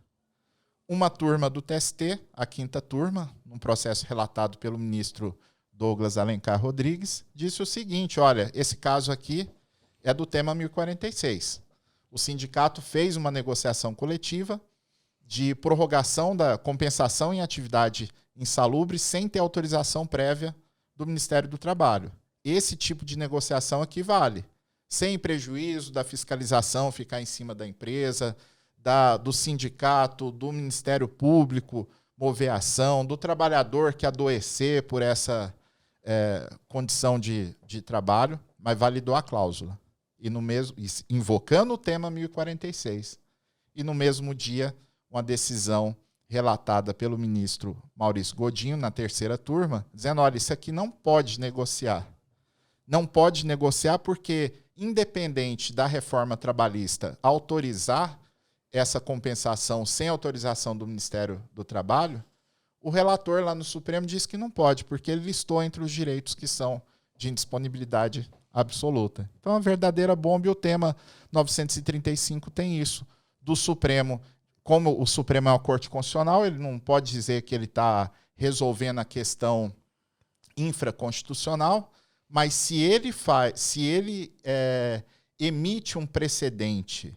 uma turma do TST, a 5ª turma, num processo relatado pelo ministro Douglas Alencar Rodrigues, disse o seguinte, olha, esse caso aqui é do tema 1046. O sindicato fez uma negociação coletiva de prorrogação da compensação em atividade insalubre sem ter autorização prévia do Ministério do Trabalho. Esse tipo de negociação aqui vale. sem prejuízo da fiscalização ficar em cima da empresa, do sindicato, do Ministério Público mover ação, do trabalhador que adoecer por essa condição de trabalho, mas validou a cláusula. E invocando o tema 1046. E no mesmo dia, uma decisão relatada pelo ministro Maurício Godinho, na terceira turma, dizendo, olha, isso aqui não pode negociar. Não pode negociar porque, independente da reforma trabalhista autorizar essa compensação sem autorização do Ministério do Trabalho, o relator lá no Supremo disse que não pode, porque ele listou entre os direitos que são de indisponibilidade absoluta. Então, a verdadeira bomba, e o tema 935 tem isso, do Supremo. Como o Supremo é uma corte constitucional, ele não pode dizer que ele está resolvendo a questão infraconstitucional, mas se ele emite um precedente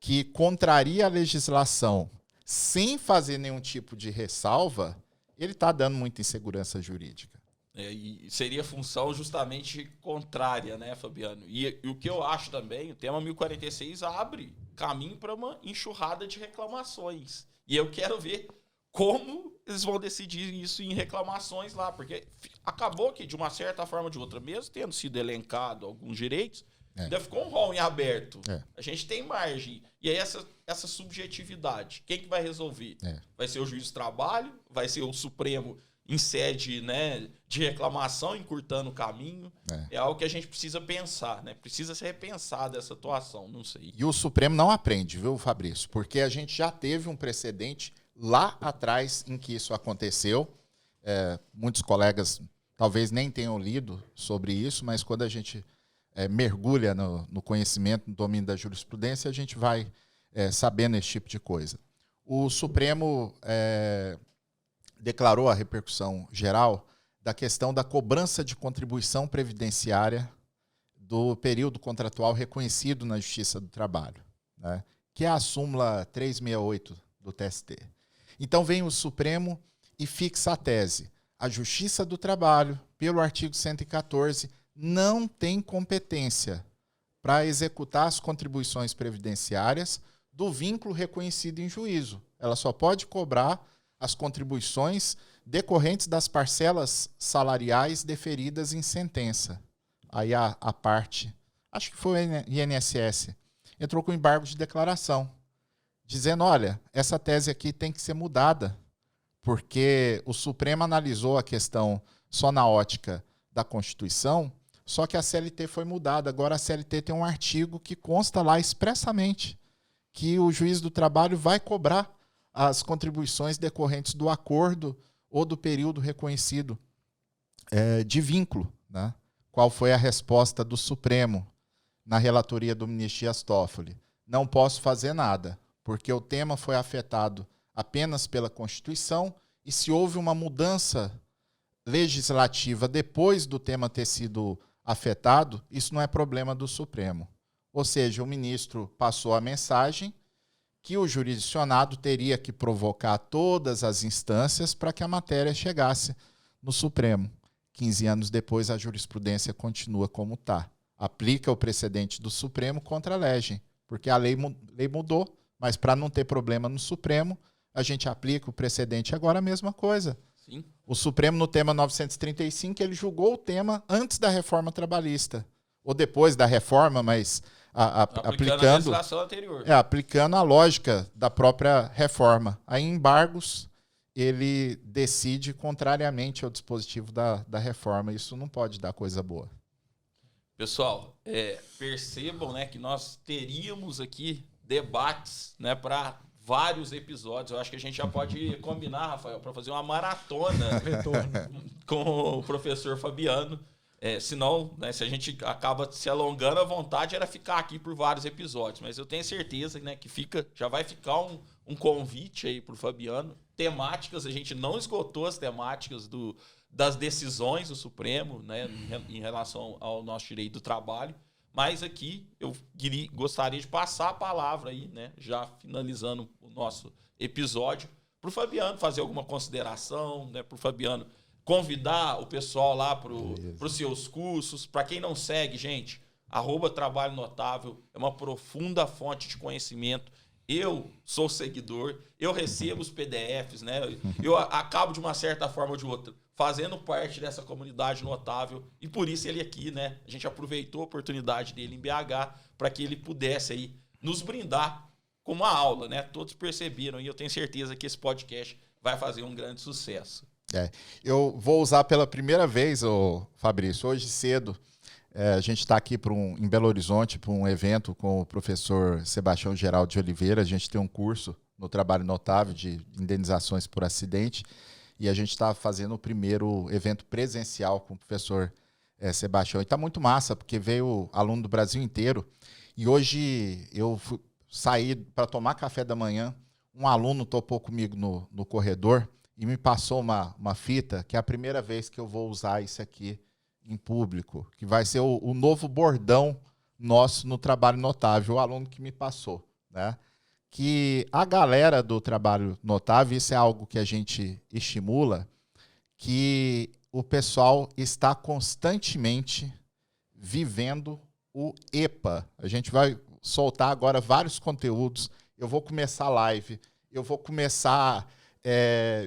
que contraria a legislação sem fazer nenhum tipo de ressalva, ele está dando muita insegurança jurídica. E seria função justamente contrária, né, Fabiano? E o que eu acho também, o tema 1046 abre caminho para uma enxurrada de reclamações. E eu quero ver como eles vão decidir isso em reclamações lá, porque acabou que, de uma certa forma ou de outra, mesmo tendo sido elencado alguns direitos, ainda ficou um rol em aberto. A gente tem margem. E aí essa subjetividade, quem que vai resolver? Vai ser o juiz do trabalho? Vai ser o Supremo em sede, né, de reclamação, encurtando o caminho? É algo que a gente precisa pensar, né? Precisa se repensar dessa atuação, não sei. E o Supremo não aprende, viu, Fabrício? Porque a gente já teve um precedente lá atrás em que isso aconteceu. Muitos colegas talvez nem tenham lido sobre isso, mas quando a gente mergulha no conhecimento, no domínio da jurisprudência, a gente vai sabendo esse tipo de coisa. O Supremo declarou a repercussão geral da questão da cobrança de contribuição previdenciária do período contratual reconhecido na Justiça do Trabalho, né, que é a súmula 368 do TST. Então vem o Supremo e fixa a tese. A Justiça do Trabalho, pelo artigo 114, não tem competência para executar as contribuições previdenciárias do vínculo reconhecido em juízo. Ela só pode cobrar as contribuições decorrentes das parcelas salariais deferidas em sentença. Aí a parte, acho que foi o INSS, entrou com embargo de declaração, dizendo, olha, essa tese aqui tem que ser mudada, porque o Supremo analisou a questão só na ótica da Constituição, só que a CLT foi mudada. Agora a CLT tem um artigo que consta lá expressamente que o juiz do trabalho vai cobrar as contribuições decorrentes do acordo ou do período reconhecido de vínculo, né? Qual foi a resposta do Supremo na relatoria do ministro Dias Toffoli? Não posso fazer nada, porque o tema foi afetado apenas pela Constituição e se houve uma mudança legislativa depois do tema ter sido afetado, isso não é problema do Supremo. Ou seja, o ministro passou a mensagem que o jurisdicionado teria que provocar todas as instâncias para que a matéria chegasse no Supremo. 15 anos depois, a jurisprudência continua como está. Aplica o precedente do Supremo contra a legem, porque a lei mudou, mas para não ter problema no Supremo, a gente aplica o precedente agora, a mesma coisa. Sim. O Supremo, no tema 935, ele julgou o tema antes da reforma trabalhista, ou depois da reforma, mas aplicando a legislação anterior. Aplicando a lógica da própria reforma. Aí, em embargos, ele decide contrariamente ao dispositivo da reforma. Isso não pode dar coisa boa. Pessoal, percebam, né, que nós teríamos aqui debates, né, para vários episódios. Eu acho que a gente já pode combinar, Rafael, para fazer uma maratona com o professor Fabiano. Senão, né, se a gente acaba se alongando, a vontade era ficar aqui por vários episódios. Mas eu tenho certeza, né, que já vai ficar um convite aí para o Fabiano. Temáticas, a gente não esgotou as temáticas das decisões do Supremo, né, em relação ao nosso direito do trabalho. Mas aqui eu gostaria de passar a palavra aí, né, já finalizando o nosso episódio, para o Fabiano fazer alguma consideração, né, para o Fabiano convidar o pessoal lá para os seus cursos. Para quem não segue, gente, @Trabalho Notável, é uma profunda fonte de conhecimento. Eu sou seguidor, eu recebo os PDFs, né? Eu acabo, de uma certa forma ou de outra, fazendo parte dessa comunidade notável, e por isso ele aqui, né? A gente aproveitou a oportunidade dele em BH para que ele pudesse aí nos brindar com uma aula, né? Todos perceberam, e eu tenho certeza que esse podcast vai fazer um grande sucesso. Eu vou usar pela primeira vez, Fabrício, hoje cedo. A gente está aqui em Belo Horizonte para um evento com o professor Sebastião Geraldo de Oliveira. A gente tem um curso no Trabalho Notável de indenizações por acidente e a gente está fazendo o primeiro evento presencial com o professor Sebastião. E está muito massa, porque veio aluno do Brasil inteiro. E hoje eu saí para tomar café da manhã, um aluno topou comigo no corredor e me passou uma fita, que é a primeira vez que eu vou usar isso aqui em público, que vai ser o novo bordão nosso no Trabalho Notável, o aluno que me passou, né? Que a galera do Trabalho Notável, isso é algo que a gente estimula, que o pessoal está constantemente vivendo o EPA. A gente vai soltar agora vários conteúdos, eu vou começar live, eu vou começar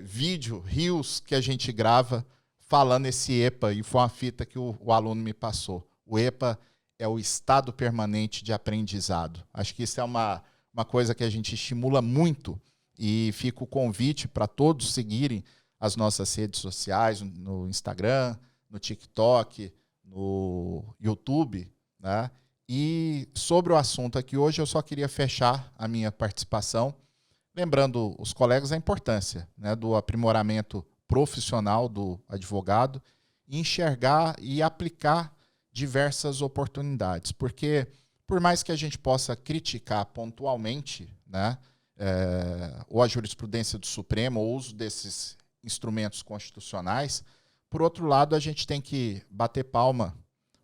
vídeo, reels que a gente grava, falando esse EPA, e foi uma fita que o aluno me passou. O EPA é o Estado Permanente de Aprendizado. Acho que isso é uma coisa que a gente estimula muito, e fica o convite para todos seguirem as nossas redes sociais, no Instagram, no TikTok, no YouTube, né? E sobre o assunto aqui hoje, eu só queria fechar a minha participação, lembrando os colegas a importância, né, do aprimoramento profissional do advogado, enxergar e aplicar diversas oportunidades. Porque, por mais que a gente possa criticar pontualmente, né, ou a jurisprudência do Supremo, ou o uso desses instrumentos constitucionais, por outro lado, a gente tem que bater palma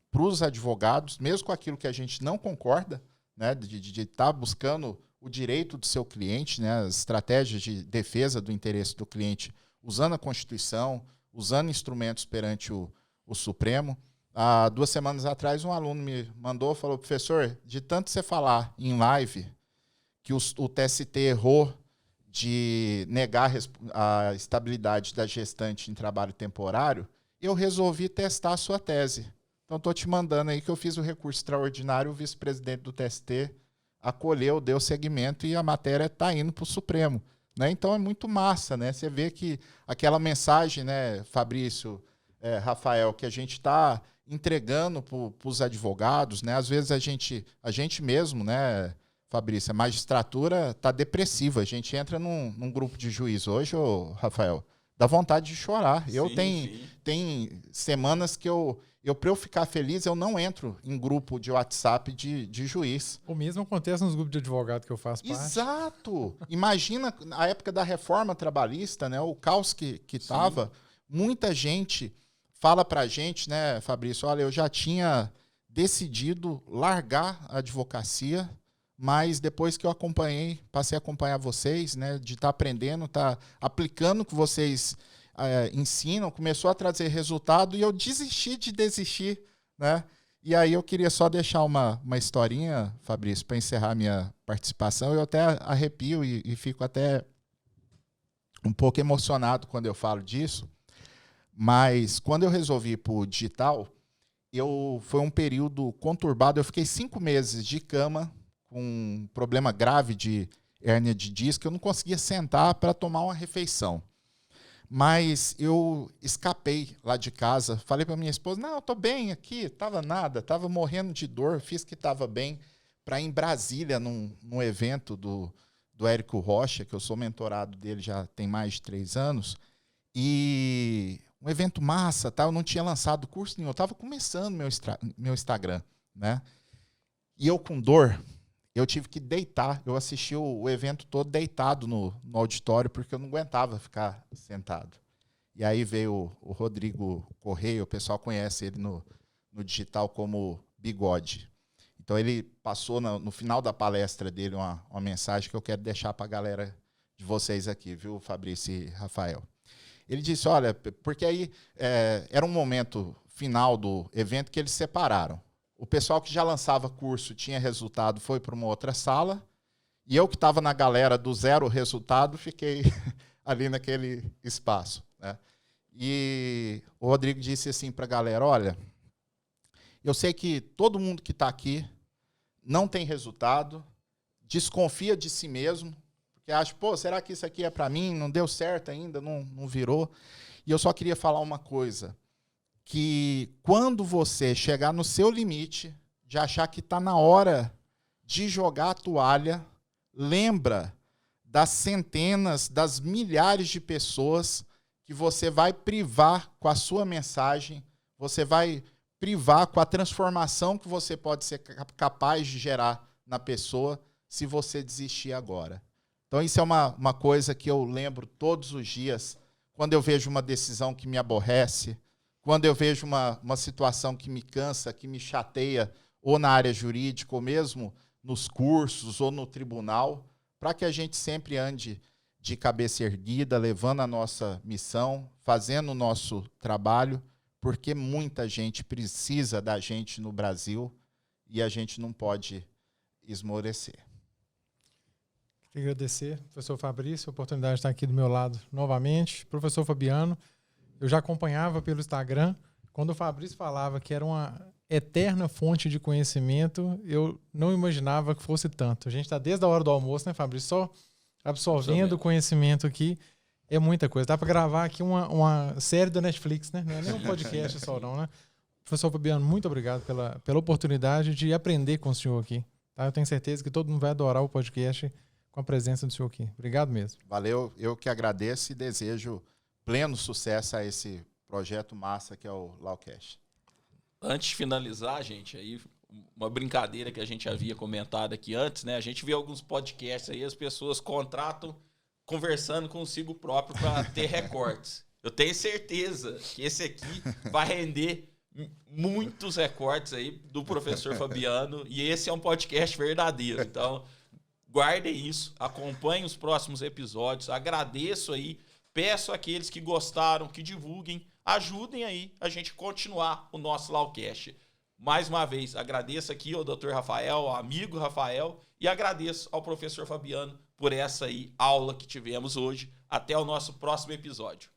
para os advogados, mesmo com aquilo que a gente não concorda, né, de estar buscando o direito do seu cliente, né, as estratégias de defesa do interesse do cliente, usando a Constituição, usando instrumentos perante o Supremo. Há 2 semanas atrás, um aluno me mandou, falou: professor, de tanto você falar em live que o TST errou de negar a estabilidade da gestante em trabalho temporário, eu resolvi testar a sua tese. Então, estou te mandando aí que eu fiz o recurso extraordinário, o vice-presidente do TST acolheu, deu seguimento e a matéria está indo para o Supremo. Né? Então, é muito massa, né? Você vê que aquela mensagem, né, Fabrício, Rafael, que a gente está entregando para os advogados, né? Às vezes a gente mesmo, né, Fabrício, a magistratura está depressiva. A gente entra num grupo de juiz hoje, Rafael, dá vontade de chorar. Eu tenho semanas que para eu ficar feliz, eu não entro em grupo de WhatsApp de juiz. O mesmo acontece nos grupos de advogado que eu faço parte. Exato! Imagina a época da reforma trabalhista, né? O caos que estava. Muita gente fala pra gente, né, Fabrício, olha, eu já tinha decidido largar a advocacia, mas depois que eu passei a acompanhar vocês, né, de estar aprendendo, estar aplicando o que vocês ensinam, começou a trazer resultado e eu desisti de desistir, né? E aí eu queria só deixar uma historinha, Fabrício, para encerrar minha participação. Eu até arrepio e fico até um pouco emocionado quando eu falo disso, mas quando eu resolvi ir para o digital, foi um período conturbado. Eu fiquei 5 meses de cama com um problema grave de hérnia de disco. Eu não conseguia sentar para tomar uma refeição. Mas eu escapei lá de casa, falei para minha esposa, não, eu estou bem aqui, estava nada, estava morrendo de dor, fiz que estava bem, para ir em Brasília, num evento do Érico Rocha, que eu sou mentorado dele já tem mais de 3 anos, e um evento massa, tá? Eu não tinha lançado curso nenhum, eu estava começando meu Instagram, né? E eu com dor, eu tive que deitar. Eu assisti o evento todo deitado no auditório, porque eu não aguentava ficar sentado. E aí veio o Rodrigo Correia, o pessoal conhece ele no digital como Bigode. Então ele passou no final da palestra dele uma mensagem que eu quero deixar para a galera de vocês aqui, viu, Fabrício e Rafael. Ele disse, olha, porque aí era um momento final do evento que eles separaram. o pessoal que já lançava curso tinha resultado, foi para uma outra sala, e eu que estava na galera do 0 resultado, fiquei ali naquele espaço, né? E o Rodrigo disse assim para a galera, olha, eu sei que todo mundo que está aqui não tem resultado, desconfia de si mesmo, porque acha, pô, será que isso aqui é para mim? Não deu certo ainda, não virou. E eu só queria falar uma coisa, que quando você chegar no seu limite, de achar que está na hora de jogar a toalha, lembra das centenas, das milhares de pessoas que você vai privar com a sua mensagem, você vai privar com a transformação que você pode ser capaz de gerar na pessoa se você desistir agora. Então, isso é uma coisa que eu lembro todos os dias, quando eu vejo uma decisão que me aborrece, quando eu vejo uma situação que me cansa, que me chateia, ou na área jurídica, ou mesmo nos cursos, ou no tribunal, para que a gente sempre ande de cabeça erguida, levando a nossa missão, fazendo o nosso trabalho, porque muita gente precisa da gente no Brasil e a gente não pode esmorecer. Queria agradecer, professor Fabrício, a oportunidade de estar aqui do meu lado novamente. Professor Fabiano, eu já acompanhava pelo Instagram. Quando o Fabrício falava que era uma eterna fonte de conhecimento, eu não imaginava que fosse tanto. A gente está desde a hora do almoço, né, Fabrício? Só absorvendo o conhecimento aqui. É muita coisa. Dá para gravar aqui uma série da Netflix, né? Não é nem um podcast só não, né? Professor Fabiano, muito obrigado pela oportunidade de aprender com o senhor aqui. Tá? Eu tenho certeza que todo mundo vai adorar o podcast com a presença do senhor aqui. Obrigado mesmo. Valeu, eu que agradeço e desejo pleno sucesso a esse projeto massa que é o Lawcast. Antes de finalizar, gente, aí uma brincadeira que a gente havia comentado aqui antes, né? A gente vê alguns podcasts aí, as pessoas contratam conversando consigo próprio para ter recortes. Eu tenho certeza que esse aqui vai render muitos recortes aí do professor Fabiano, e esse é um podcast verdadeiro. Então, guardem isso, acompanhem os próximos episódios, agradeço aí, peço àqueles que gostaram, que divulguem, ajudem aí a gente continuar o nosso Lawcast. Mais uma vez, agradeço aqui ao Dr. Rafael, ao amigo Rafael, e agradeço ao professor Fabiano por essa aí aula que tivemos hoje. Até o nosso próximo episódio.